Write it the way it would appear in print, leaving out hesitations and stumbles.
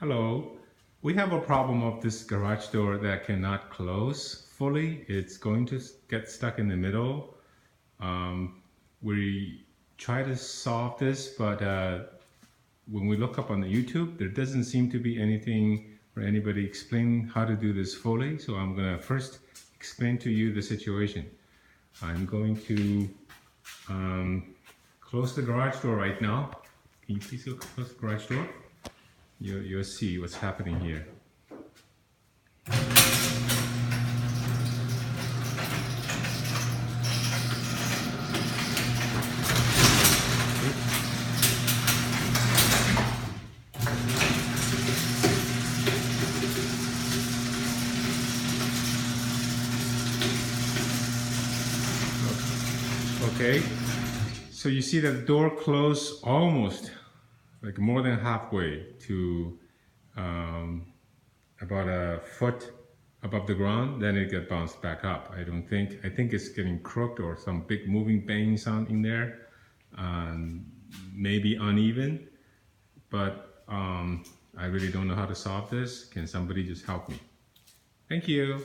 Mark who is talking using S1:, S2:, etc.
S1: Hello. We have a problem of this garage door that cannot close fully. It's going to get stuck in the middle. We try to solve this, but when we look up on the YouTube, there doesn't seem to be anything or anybody explaining how to do this fully. So I'm going to first explain to you the situation. I'm going to close the garage door right now. Can you please go close the garage door? You'll see what's happening here. Okay, so you see that the door closed almost like more than halfway to about a foot above the ground, then it got bounced back up. I think it's getting crooked or some big moving bang sound in there, maybe uneven, but I really don't know how to solve this. Can somebody just help me? Thank you.